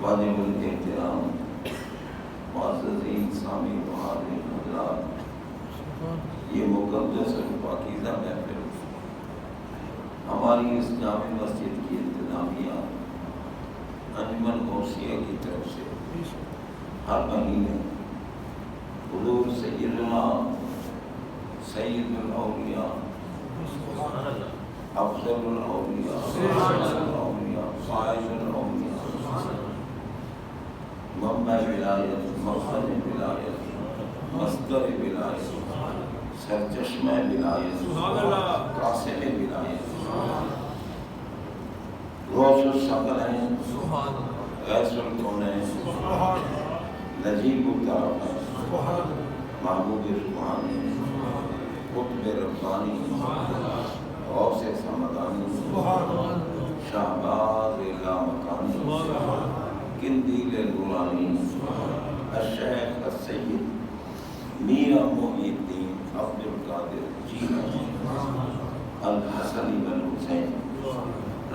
واجب الاحترام معززین سامع محاضرین حضرات، یہ مقدس اور پاکیزہ محفل ہماری اس جامع مسجد کی انتظامیہ انجمن غوثیہ کی طرف سے ہر مہینے حضور سیدنا سید الاولیاء افضل الاولیاء فائز الاولیاء منبع ولایت مخرج ولایت مصدر ولایت سرچشمہ ولایت قاسم ولایت غوث الثقلین غیث الکونین نجیب الطرفین محمود سبحانی قطب ربانی غوث صمدانی شہباز لامکانی قندیل نورانی الشیخ السید میاں محی الدین عبد القادر جیلانی الحسن بن حسین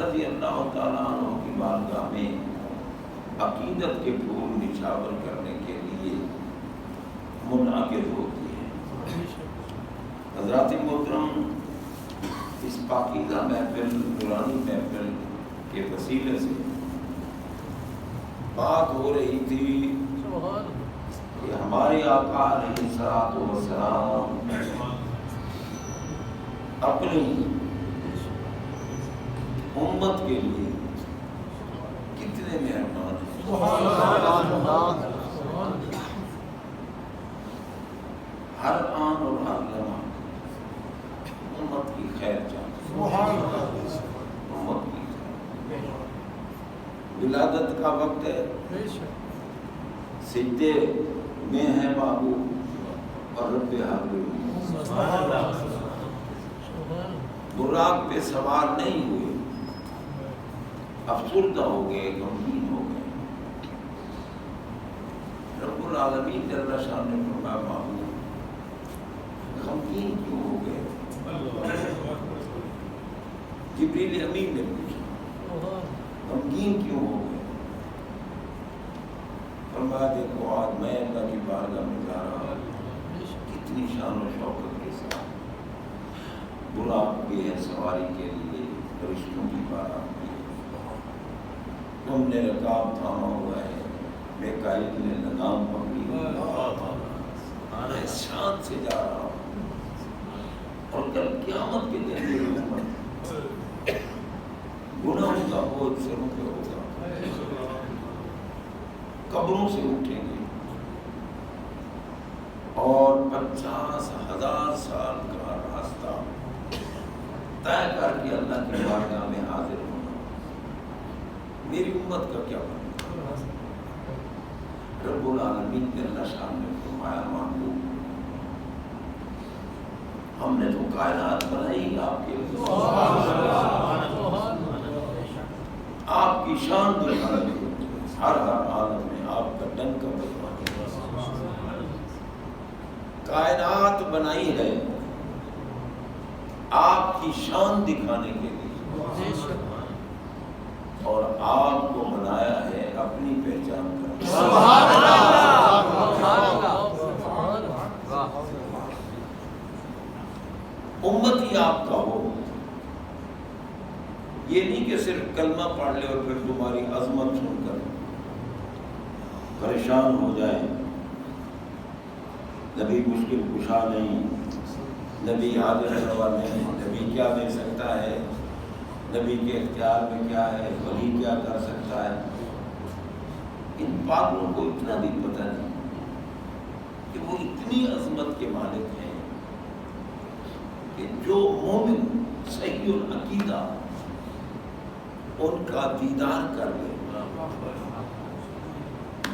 رضی اللہ تعالیٰ عنہ کی بارگاہ میں عقیدت کے پھول نچھاور کرنے کے لیے منعقد ہوتی ہے۔ حضرات محترم، اس پاکیزہ محفل نورانی محفل کے وسیلے سے بات ہو رہی تھی کہ ہمارے آقا علیہ الصلوۃ والسلام اپنی امت کے لیے کتنے مہربان ہیں، ہر آن اور ہر لمحہ امت کی خیر چاہتے ہیں، امت کی خیر۔ ولادت کا وقت ہے، سجدے میں ہے محبوب اور رب حاضر براق پہ سوار نہیں ہوئے، افسردہ ہو گئے، غمگین ہو گئے۔ رب العالمین جل شان نے فرمایا محبوب غمگین کیوں ہو گئے؟ جبریل امین نے پوچھا غمگین کیوں ہو گئے؟ فرمایا دیکھو آج میں اللہ کی بارگاہ میں جا رہا ہوں، کتنی شان و شوکت کے ساتھ براق بھی ہے سواری کے لیے، فرشتوں کی بارات بھی ہے، تم نے رکاب تھاما ہوا ہے، میکائیل نے لگام پکڑی ہوئی، اس شان سے جا رہا ہوں، اور کل قیامت کے دن میری امت گناہوں کا بوجھ سروں پہ ہوگا، قبروں سے اٹھیں گے اور 50,000 سال کا راستہ طے کر کے اللہ کی بارگاہ میں حاضر ہونا۔ میری امت کا کیا بنے؟ رب العالمین کے اللہ شان نے فرمایا محبوب ہم نے تو کائنات بنائی آپ کے لیے، آپ کی شان دکھانے کے لیے، ہر عالم میں آپ کا ڈنکا بجوانے کے لیے کائنات بنائی ہے، آپ کی شان دکھانے کے لیے، اور آپ کو بنایا ہے اپنی پہچان کرنے۔ سبحان اللہ، امت ہی آپ کا ہو، یہ نہیں کہ صرف کلمہ پڑھ لے اور پھر تمہاری عظمت سن کر پریشان ہو جائے۔ نبی مشکل کشا نہیں، نبی حاضر روا نہیں، نبی کیا دے سکتا ہے، نبی کے اختیار میں کیا ہے، ولی کیا کر سکتا ہے، ان پاگلوں کو اتنا بھی پتہ نہیں کہ وہ اتنی عظمت کے مالک ہیں کہ جو مومن صحیح العقیدہ ان کا دیدار کر لے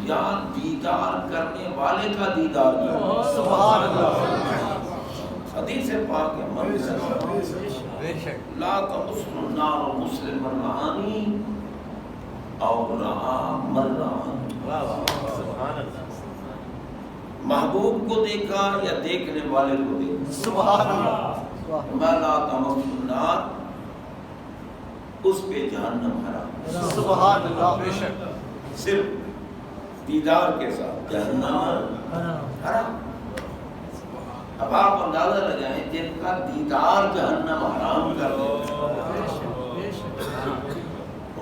یا دیدار کرنے والے کا دیدار کر لے۔ سبحان اللہ، حدیث پاک ہے لا تمسن النار مسلم الرحانی اور رہا مر رہا۔ محبوب کو دیکھا یا دیکھنے والے کو دیکھا، سبحان اللہ، ما لا تمسن النار، اس پہ جہنم حرام۔ سبحان اللہ، بے شک صرف دیدار کے ساتھ جہنم حرام۔ اب آپ اندازہ لگائیں جن کا دیدار جہنم حرام کر دیتا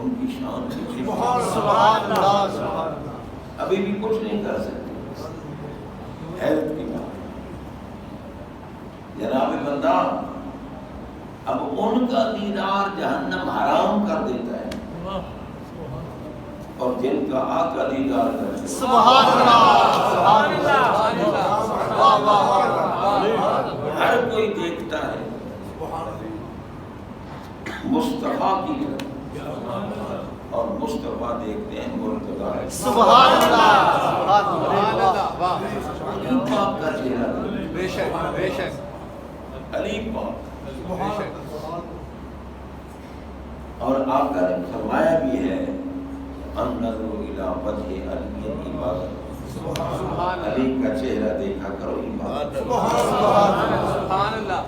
ان کی شان کی سبحان اللہ، ابھی بھی کچھ نہیں کر سکتے۔ حیرت کی بات جناب بندہ، اب ان کا دیدار جہنم حرام کر دیتا ہے اور جن کا آقا دیدار کرتے ہیں سبحان اللہ، واہ واہ واہ، ہر کوئی دیکھتا ہے مصطفیٰ کی طرف اور مصطفیٰ دیکھتے ہیں مرتضی سبحان اللہ، سبحان اللہ، علی پاک کا چہرہ بے شک بے شک، علی پاک، اور آقا نے فرمایا بھی ہے النظر الی وجہ علی عبادت، علی کا چہرہ دیکھا کرو عبادت۔ سبحان اللہ،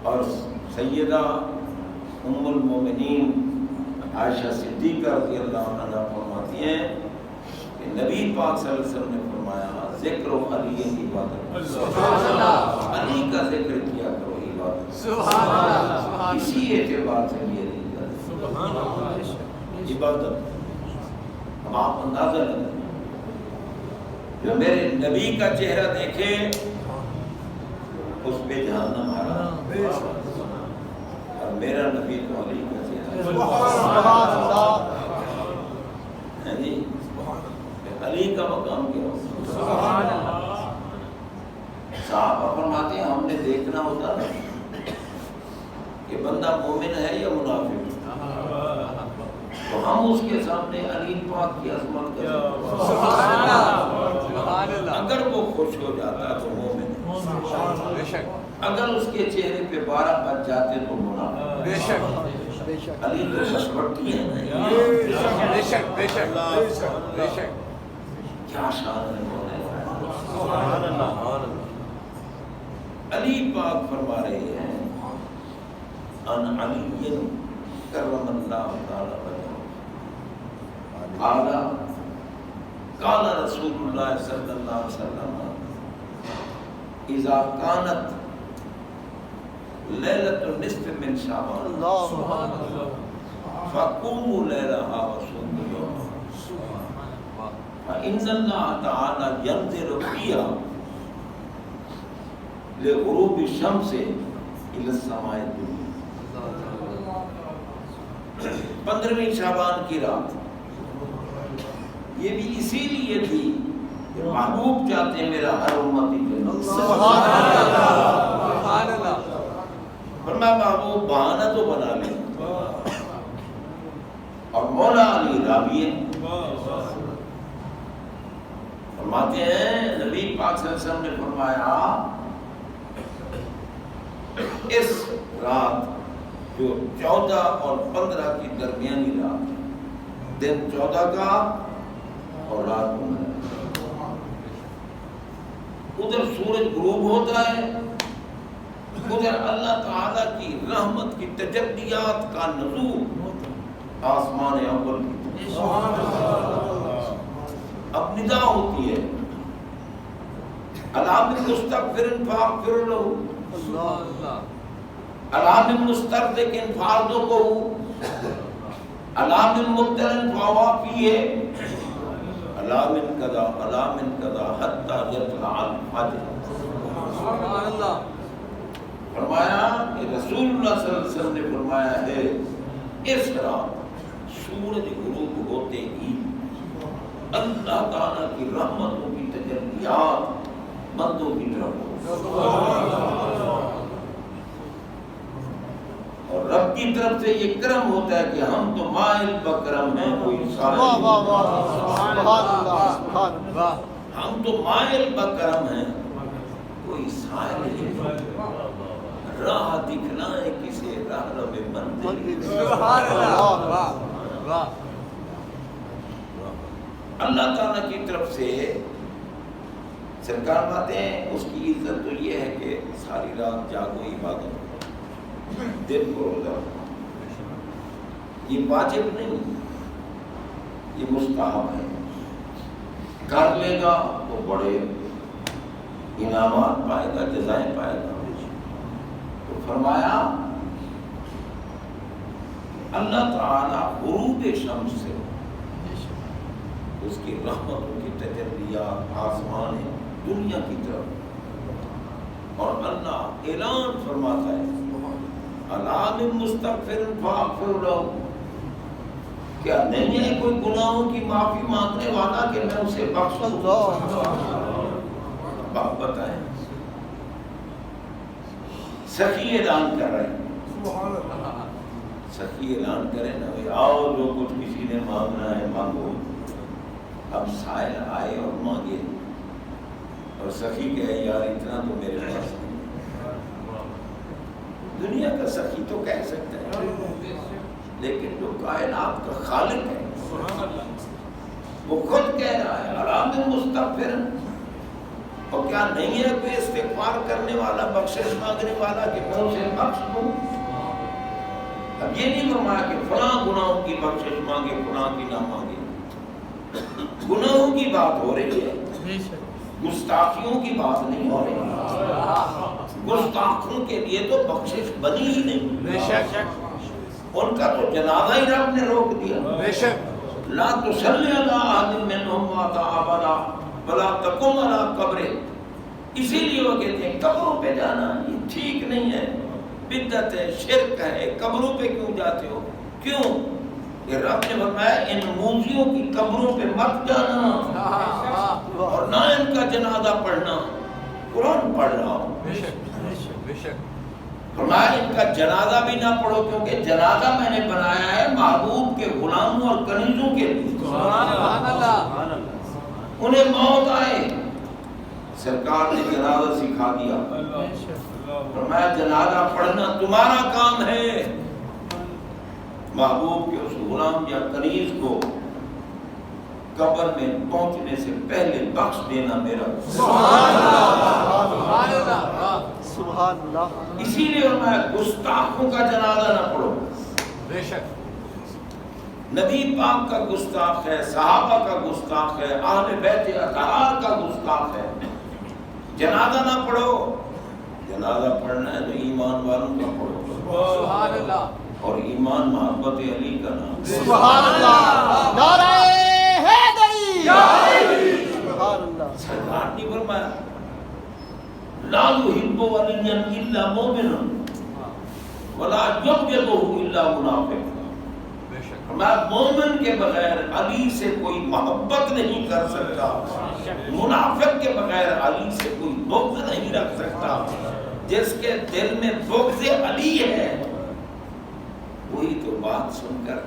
اور سیدہ ام المومنین عائشہ صدیقہ رضی اللہ عنہ فرماتی ہیں کہ نبی پاک صلی اللہ علیہ وسلم نے فرمایا ذکر علی عبادت، سبحان اللہ، علی کا ذکر کیا کرو عبادت۔ سبحان اللہ، اسی اعتبار سے یہ عبادت۔ اب آپ اندازہ لگائیں جو میرے نبی کا چہرہ دیکھے اس پہ جہنم حرام، اور میرا نبی تو علی کا چہرہ سبحان اللہ، ہے جی، علی کا مقام کیا ہو؟ سبحان اللہ، صحابہ فرماتے ہیں ہم نے دیکھنا ہوتا نا کہ بندہ مومن ہے یا منافق، تو ہم اس کے سامنے علی پاک کی عظمت کا سبحان اللہ، سبحان اللہ، اگر وہ خوش ہو جاتا تو مومن ہے، بے شک اگر اس کے چہرے پہ 12 بج جاتے تو منافق۔ بے شک بے شک، علی تو مسبٹی ہے نا، بے شک بے شک بے شک، کیا شان ہے مولا۔ سبحان اللہ، علی پاک فرما رہے ہیں ان علی کرم اللہ تعالی وجہہ قال قال رسول اللہ صلی اللہ علیہ وسلم اذا كانت لیلۃ النصف من شعبان اللہ، سبحان اللہ، فقوموا لیلها وصوموا یومها فإن الله تعالى ينزل فيها لغروب الشمس إلى السماء الدنيا۔ 15ویں شعبان کی رات یہ بھی اسی لیے تھی کہ محبوب چاہتے ہیں میرا ہر امتی جنت۔ سبحان اللہ، سبحان اللہ، فرمایا محبوب بہانہ تو بنا لیں، اور مولا علی راوی فرماتے ہیں نبی پاک صلی اللہ علیہ وسلم نے فرمایا اس رات جو 14 اور 15 کی درمیانی رات ہے، دن 14 کا اور رات 15، ادھر سورج غروب ہوتا ہے، ادھر اللہ تعالیٰ کی رحمت کی تجلیات کا نزول آسمان اول کی اب ندا ہوتی ہے علام مستغفر فاغفر له، علام مسترزق فارزقه، علام مبتل فوافیہ، علام کذا حتی یطلع الفجر۔ سبحان اللہ، فرمایا کہ رسول اللہ صلی اللہ علیہ وسلم نے فرمایا ہے اس رات سورج غروب ہوتے ہی اللہ تعالیٰ کی رحمتوں کی تجلیات بندوں کی طرف اور رب کی طرف سے یہ کرم ہوتا ہے کہ ہم تو مائل بکرم ہیں، کوئی واہ واہ واہ، سبحان اللہ، سبحان اللہ، ہم تو مائل بکرم ہیں، کوئی سائل نہیں، راہ دکھلائے کسے راہ رب منزل۔ سبحان اللہ، واہ واہ، اللہ تعالیٰ کی طرف سے سرکار باتیں ہیں، اس کی عزت تو یہ ہے کہ ساری رات جاگو عبادت، دن کو روزہ، یہ واجب نہیں، یہ مستحب ہے، کر لے گا تو بڑے انعامات پائے گا، جزائیں پائے گا۔ تو فرمایا اللہ تعالیٰ غروب شمس سے اس کی رحمتوں کی تجلیات آسمان دنیا کی طرف، اور اللہ اعلان فرماتا ہے الا من مستغفر فاغفر له، کیا نہیں ہے کوئی گناہوں کی معافی مانگنے والا کہ میں اسے بخش دوں؟ بات بتائیں، سخی اعلان کر رہے ہیں، سخی اعلان کرے نا بھائی آؤ جو کچھ کسی نے مانگنا ہے مانگو۔ اب سائل آئے اور مانگے، اور سخی کہے یار اتنا تو میرے پاس نہیں ہے۔ دنیا کا سخی تو کہہ سکتا ہے، لیکن جو کائنات کا خالق ہے وہ خود کہہ رہا ہے الا من مستغفر، اور کیا نہیں ہے کوئی استغفار کرنے والا، بخشش مانگنے والا کہ میں اسے بخش دوں؟ اب یہ نہیں فرمایا کہ فلاں گناہوں کی بخشش مانگے فلاں کی نہ مانگے، گناہوں کی بات ہو رہی ہے، گستاخیوں کی بات نہیں ہو رہی۔ گستاخوں کے لیے تو بخشش بنی ہی نہیں، ان کا تو جنازہ ہی رب نے روک دیا۔ لا تصلی علی احد منہم مات ابدا ولا تقم علی قبرہ، اسی لیے وہ کہتے ہیں قبروں پہ جانا یہ ٹھیک نہیں ہے، بدعت ہے، شرک ہے، قبروں پہ کیوں جاتے ہو؟ کیوں؟ کہ رب نے فرمایا ان موذیوں کی قبروں پہ مت جانا اور نہ ان کا جنازہ پڑھنا۔ قرآن پڑھ رہا ہوں، فرمایا ان کا جنازہ بھی نہ پڑھو، کیونکہ جنازہ میں نے بنایا ہے محبوب کے غلاموں اور کنیزوں کے لیے۔ سبحان اللہ، انہیں موت آئے، سرکار نے جنازہ سکھا دیا، فرمایا جنازہ پڑھنا تمہارا کام ہے، محبوب کے اس غلام یا کنیز کو قبر میں پہنچنے سے پہلے بخش دینا میرا۔ سبحان اللہ، سبحان اللہ۔ اسی لیے میں گستاخوں کا جنازہ نہ پڑھو۔ بے شک نبی پاک کا گستاخ ہے، صحابہ کا گستاخ ہے، اہل بیت اطہار کا گستاخ ہے، جنازہ نہ پڑھو۔ جنازہ پڑھنا ہے تو ایمان والوں کا پڑھو۔ سبحان اللہ، اور ایمان محبت علی کا نام۔ سبحان اللہ، نعرہ حیدری، سبحان اللہ۔ سرکار نے فرمایا لا يحب وليا الا مؤمن ولا يبغضه الا منافق۔ بے شک میں مومن کے بغیر علی سے کوئی محبت نہیں کر سکتا، منافق کے بغیر علی سے کوئی بغض نہیں رکھ سکتا۔ جس کے دل میں بغض علی ہے وہی تو بات سن کر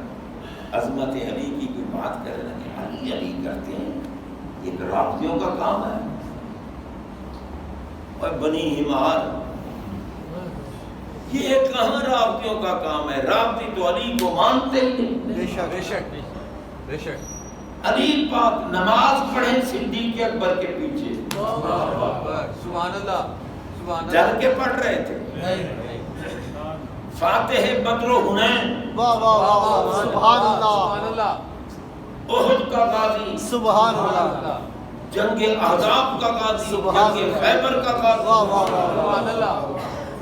عظمت علی کی کوئی بات کرے نا کہ علی علی کرتے ہیں، یہ رابطیوں کا کام ہے۔ اور بنی ہمار یہ کہاں رابطیوں کا کام ہے؟ رابطی تو علی کو مانتے ہی نہیں۔ بے شک بے شک علی پاک نماز پڑھیں صدیق اکبر کے پیچھے، سبحان اللہ، سبحان جل اللہ، کے پڑھ رہے تھے۔ فاتح بدر و حنین، واہ واہ واہ واہ، سبحان سبحان اللہ، اللہ، احد کا غازی، سبحان اللہ، جنگ احزاب کا غازی، سبحان جنگ اللہ، خیبر کا واہ غازی، واہ واہ، سبحان اللہ،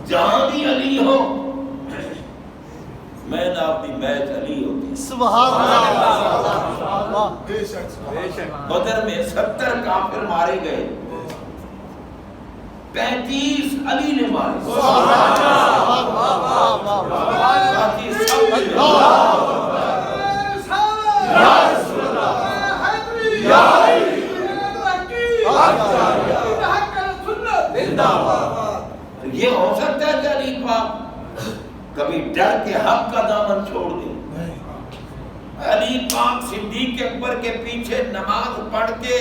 جہاں بھی علی ہو مین آف دی میچ علی ہوتی ہے۔ سبحان اللہ، بے شک بدر میں 70 کافر مارے گئے، 35 علی نے مارے، باقی سب یہ ہو سکتا ہے کہ علی پاک کبھی ڈر کے حق کا دامن چھوڑ دے؟ علی پاک صدیق اکبر کے پیچھے نماز پڑھ کے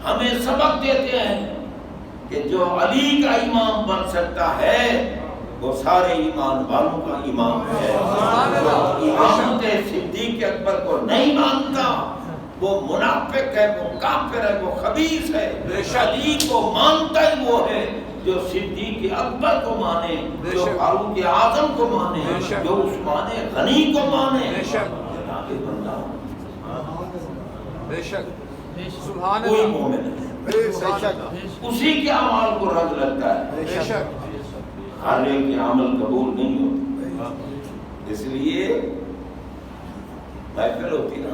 ہمیں سبق دیتے ہیں کہ جو علی کا امام بن سکتا ہے وہ سارے ایمان والوں کا امام ہے۔ جو امامت صدیق اکبر کو نہیں مانتا وہ منافق ہے، وہ کافر ہے، وہ خبیث ہے۔ علی کو مانتا ہی وہ ہے جو صدیق اکبر کو مانے، جو فاروق اعظم کو مانے، جو عثمان غنی کو مانے۔ جناب بندہ بے شک سبحان کوئی اللہ مومن نہیں، بے شک اسی کے اعمال کو رد لگتا ہے، بے شک ہر ایک کے عمل قبول نہیں ہوتے۔ اس لیے محفل ہوتی نا،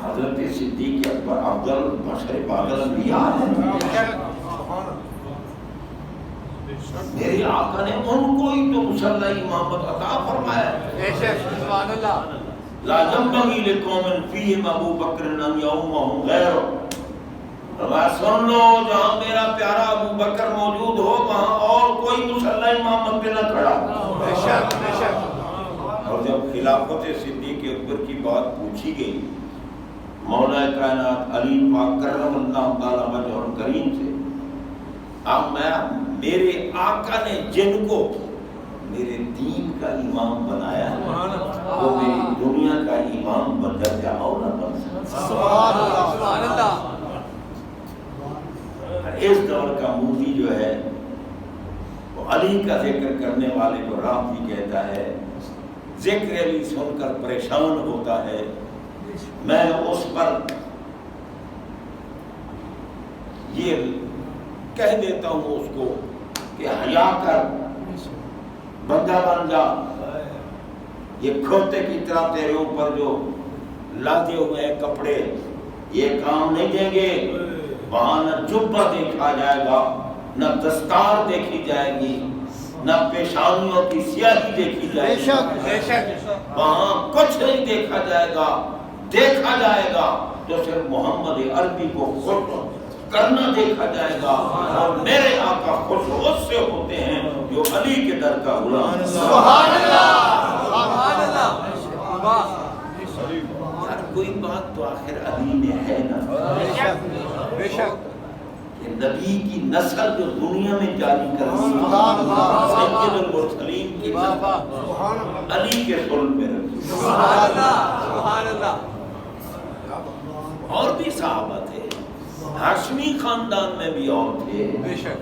حضرت صدیق اکبر افضل بشر بعد الانبیاء ہیں، میرے آقا نے ان کو ہی تو مصلی امامت عطا فرمایا۔ بے شک سبحان اللہ لا ينبغي لقوم فيهم ابو بکر ان يؤمهم غيره، فرمایا سن لو جہاں میرا پیارا ابو بکر موجود ہو وہاں اور کوئی مصلی امامت پہ نہ کھڑا۔ بے شک اور جب خلافت صدیق اکبر کی بات پوچھی گئی مولا کائنات علی پاک کرم اللہ تعالی وجہ کریم سے، اب میرے آقا نے جن کو میرے دین کا امام بنایا وہ میری دنیا کا امام بن کر کیا مولا بن سکتا۔ سبحان اللہ اس دور کا مفتی جو ہے وہ علی کا ذکر کرنے والے کو رافضی کہتا ہے، ذکر علی سن کر پریشان ہوتا ہے، میں اس پر یہ کہہ دیتا ہوں اس کو کہ حیا کر، بندہ بن جا، یہ کھوتے کی طرح تیرے اوپر جو لادے ہوئے ہیں کپڑے یہ کام نہیں دیں گے، وہاں نہ جبہ دیکھا جائے گا، نہ دستار دیکھی جائے گی، نہ پیشانیوں کی سیاہی دیکھی جائے گی، بے شک وہاں کچھ نہیں دیکھا جائے گا، دیکھا جائے گا تو صرف محمد عربی کو خوش کرنا دیکھا جائے گا، اور میرے آقا خوش اس سے ہوتے ہیں جو علی کے در کا غلام۔ سبحان اللہ سبحان اللہ واہ ہر کوئی بات تو آخر علی میں ہے نا، بے شک کہ نبی کی نسل جو دنیا میں جاری کر دی سبحان اللہ سید المرسلین کی واہ نسل واہ علی کے صلب میں رکھی۔ سبحان اللہ سبحان اللہ اور بھی صحابہ تھے، ہاشمی خاندان میں بھی اور تھے، بے شک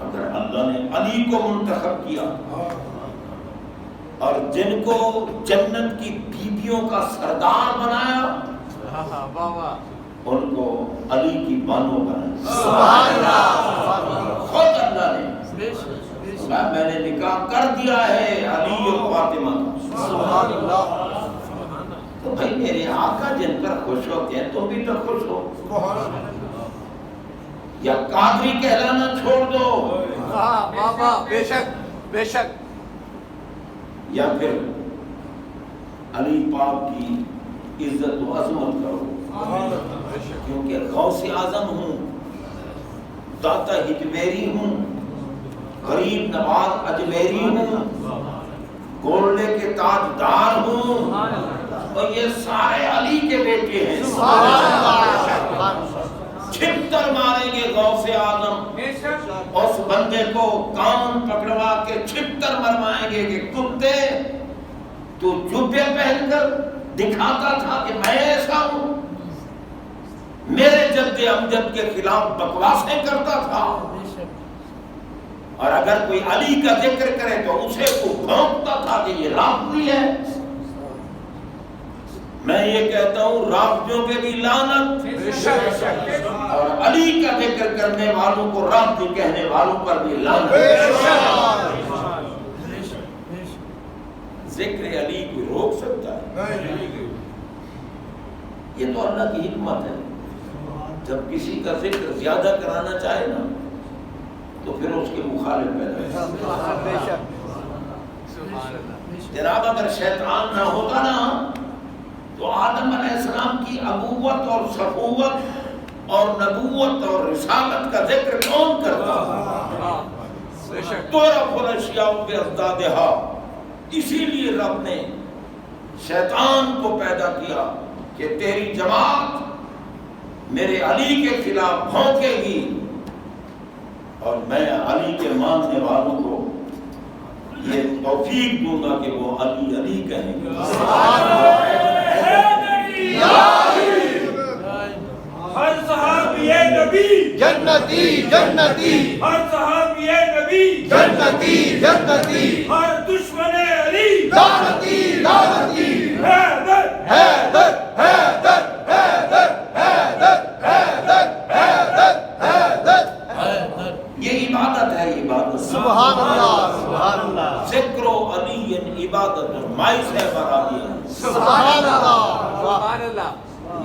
اگر اللہ نے علی کو منتخب کیا اور جن کو جنت کی بیویوں کا سردار بنایا واہ واہ ان کو علی کی بانو بنایا۔ سبحان اللہ خود اللہ نے میں نے نکاح کر دیا ہے علی اور فاطمہ کا۔ سبحان اللہ تو بھائی میرے آقا جن پر خوش ہوتے ہیں تم بھی تو خوش ہو، یا قادری کہلانا چھوڑ دو، واہ واہ واہ بے شک بے شک یا پھر علی پاک کی عزت و عظمت کرو، کیونکہ غوث اعظم ہوں، داتا ہجویری ہوں، غریب نواز اجمیری ہوں، گولڈے کے تاجدار ہوں، اور یہ سارے علی کے بیٹے ہیں۔ چھپتر ماریں گے غوث اعظم، اس بندے کو کان پکڑوا کے چھپتر مروائیں گے کہ کتے تو جبے پہن کر دکھاتا تھا کہ میں ایسا ہوں، میرے جد امجد کے خلاف بکواسیں کرتا تھا، اور اگر کوئی علی کا ذکر کرے تو اسے کو بھونکتا تھا کہ یہ رافضی ہے۔ میں یہ کہتا ہوں رافضیوں پہ بھی لعنت، اور علی کا ذکر کرنے والوں کو رافضی کہنے والوں پر بھی لعنت۔ ذکر علی کوئی روک سکتا ہے؟ یہ تو اللہ کی حکمت ہے، جب کسی کا ذکر زیادہ کرانا چاہے نا تو پھر اس کے مخالف پیدا ہے۔ جناب اگر شیطان نہ ہوتا نا تو آدم علیہ السلام کی ابوت اور صفوت اور نبوت اور رسالت کا ذکر کون کرتا؟ تُعْرَفُ الْأَشْيَاءُ بِأَضْدَادِهَا۔ اسی لیے رب نے شیطان کو پیدا کیا کہ تیری جماعت میرے علی کے خلاف بھونکے گی، اور میں علی کے ماننے والوں کو یہ توفیق دوں گا کہ وہ علی علی کہیں گے۔ ہر صحابی نبی جنتی جنتی، ہر صحابی نبی جنتی جنتی، ہر دشمن علی لعنتی لعنتی، حیدر حیدر حیدر حیدر۔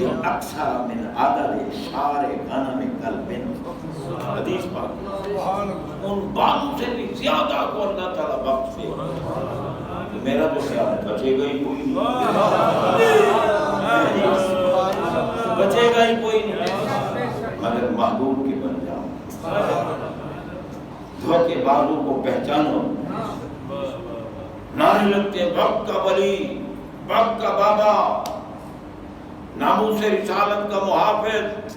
اکثر من عدد شعر غنم قلب، حدیث پاک، ان بالوں سے بھی زیادہ کو اللہ تعالیٰ وقت سے، میرا تو خیال ہے بچے گا ہی کوئی نہیں، بچے گا ہی کوئی نہیں، مگر محبوب کے بن جاؤ، دھوکے بازوں کو پہچانو، نعرے لگتے وقت کا ولی، وقت کا بابا، ناموس رسالت کا محافظ،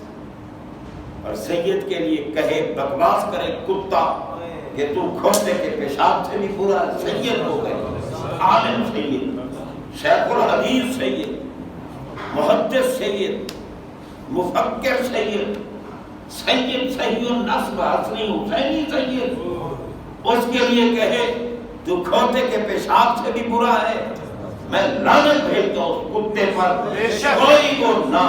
اور سید کے لیے کہے بکواس کرے کتا کہ تو کھوتے کے پیشاب سے بھی پورا سید ہو گئے، عالم سید، شیخ الحدیث سید، محدث سید، مفکر سید، سید صحیح النسب حسنی حسینی سید، اس کے لیے کہے تو کھوتے کے پیشاب سے بھی برا ہے، میں لعنت بھیجتا ہوں اس کتے پر، کوئی وہ نہ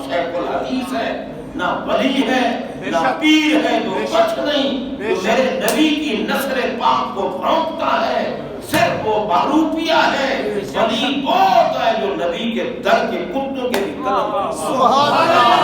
شیخ الحدیث ہے، نہ ولی ہے، نہ پیر ہے، جو کچھ نہیں، جو میرے نبی کی نثر پاک کو پھونکتا ہے، صرف وہ باروپیہ ہے، ولی بہت ہے جو نبی کے در کے کتوں کے بھی قدم، سبحان اللہ،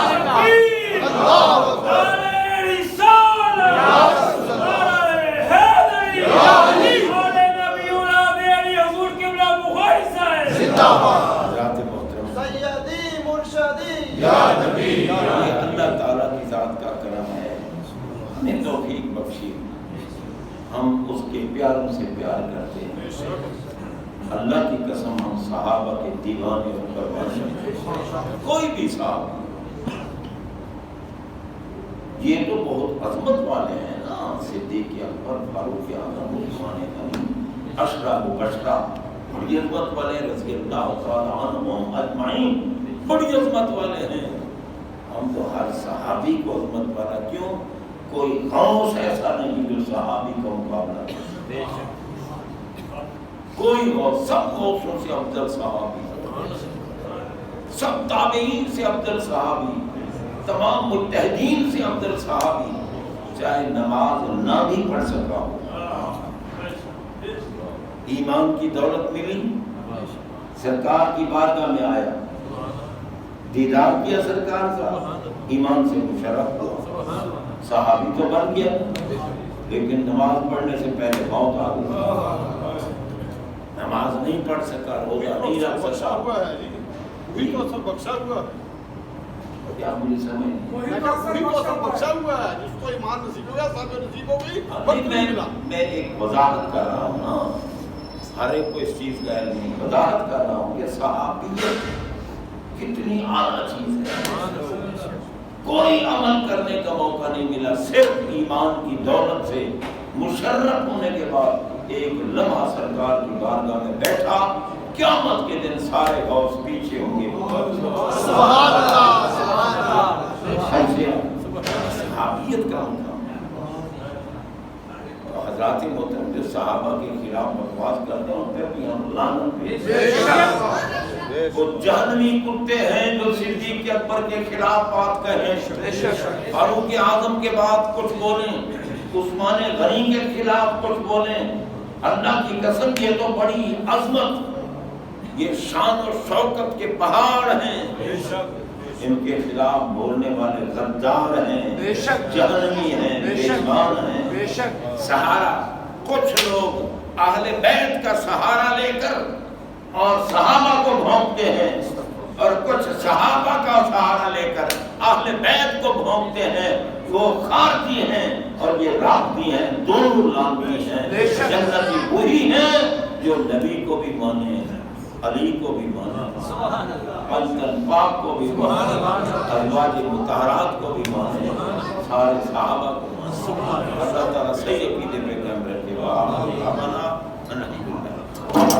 حضرات محترم، سیدی مرشدی یا نبی، یہ اللہ تعالیٰ کی ذات کا کرم ہے، ہمیں توفیق بخشی، ہم اس کے پیاروں سے پیار کرتے ہیں، اللہ کی قسم ہم صحابہ کے دیوانے اور پروانے ہیں، کوئی بھی صحابہ، یہ تو بہت عظمت والے ہیں نا، صدیق اکبر، فاروق اعظم، عثمان غنی، عشرہ مبشرہ، بڑی عظمت والے، رضی اللہ تعالیٰ عنہم اجمعین، بڑی عظمت والے ہیں، ہم تو ہر صحابی کو عظمت والا، کیوں؟ کوئی غوث ایسا نہیں جو صحابی کا مقابلہ کرے، کوئی غوث، سب غوثوں سے افضل صحابی، سب تابعین سے افضل صحابی، تمام مجتہدین سے افضل صحابی، چاہے نماز نہ بھی پڑھ سکا ہو، ایمان کی دولت ملی، سرکار کی بارگاہ میں آیا، دیدار کیا سرکار کا، ایمان سے مشرف ہوا، صحابی تو بن گیا، لیکن نماز پڑھنے سے پہلے موت آ گئی، نماز نہیں پڑھ سکا، روزہ نہیں رکھ سکا، وہی تو سب بخشا ہوا ہے، کیا مجھے سمجھ نہیں؟ وہی تو سب بخشا ہوا ہے، جس کو ایمان نصیب ہو گیا، سب نصیب ہو گئی، وقت نہیں ملا۔ میں ایک وضاحت کر رہا ہوں نا، ہر ایک کو اس چیز کا علم نہیں، وضاحت کر رہا ہوں کہ صحابیت کتنی اعلیٰ چیز ہے، کوئی عمل کرنے کا موقع نہیں ملا، صرف ایمان کی دولت سے مشرف ہونے کے بعد ایک لمحہ سرکار کی بارگاہ میں بیٹھا، قیامت کے دن سارے غوث پیچھے ہوں گے، سبحان اللہ، سبحان اللہ، صحابیت کا مقام ہے۔ حضرات محترم، جو صحابہ کے خلاف بکواس کرتے ہیں ان پہ بھی ہم لعنت بھیجتے ہیں، وہ جہنمی کتے ہیں جو صدیق اکبر کے خلاف بات کہیں، فاروق اعظم کے بعد کچھ بولیں، عثمان غنی کے خلاف کچھ بولیں، اللہ کی قسم یہ تو بڑی عظمت، یہ شان و شوکت کے پہاڑ ہیں، ان کے خلاف بولنے والے غدار ہیں، جہنمی ہیں، بے ایمان ہیں۔ سہارا، کچھ لوگ اہل بیت کا سہارا لے کر اور صحابہ کو بھونکتے ہیں، اور کچھ صحابہ کا سہارا لے کر اہل بیت کو بھونکتے ہیں، وہ خارجی ہیں اور یہ رافضی ہیں، دونوں لعنتی ہیں۔ جنتی وہی ہیں جو نبی کو بھی مانے، علی کو بھی مانا، پنجتن پاک کو بھی مانا، ازواج مطہرات کو بھی مانے، سارے صحابہ کو مانے۔ اللہ تعالیٰ صحیح عقیدے پہ قائم رکھے، وآخر دعوانا ان الحمد للہ۔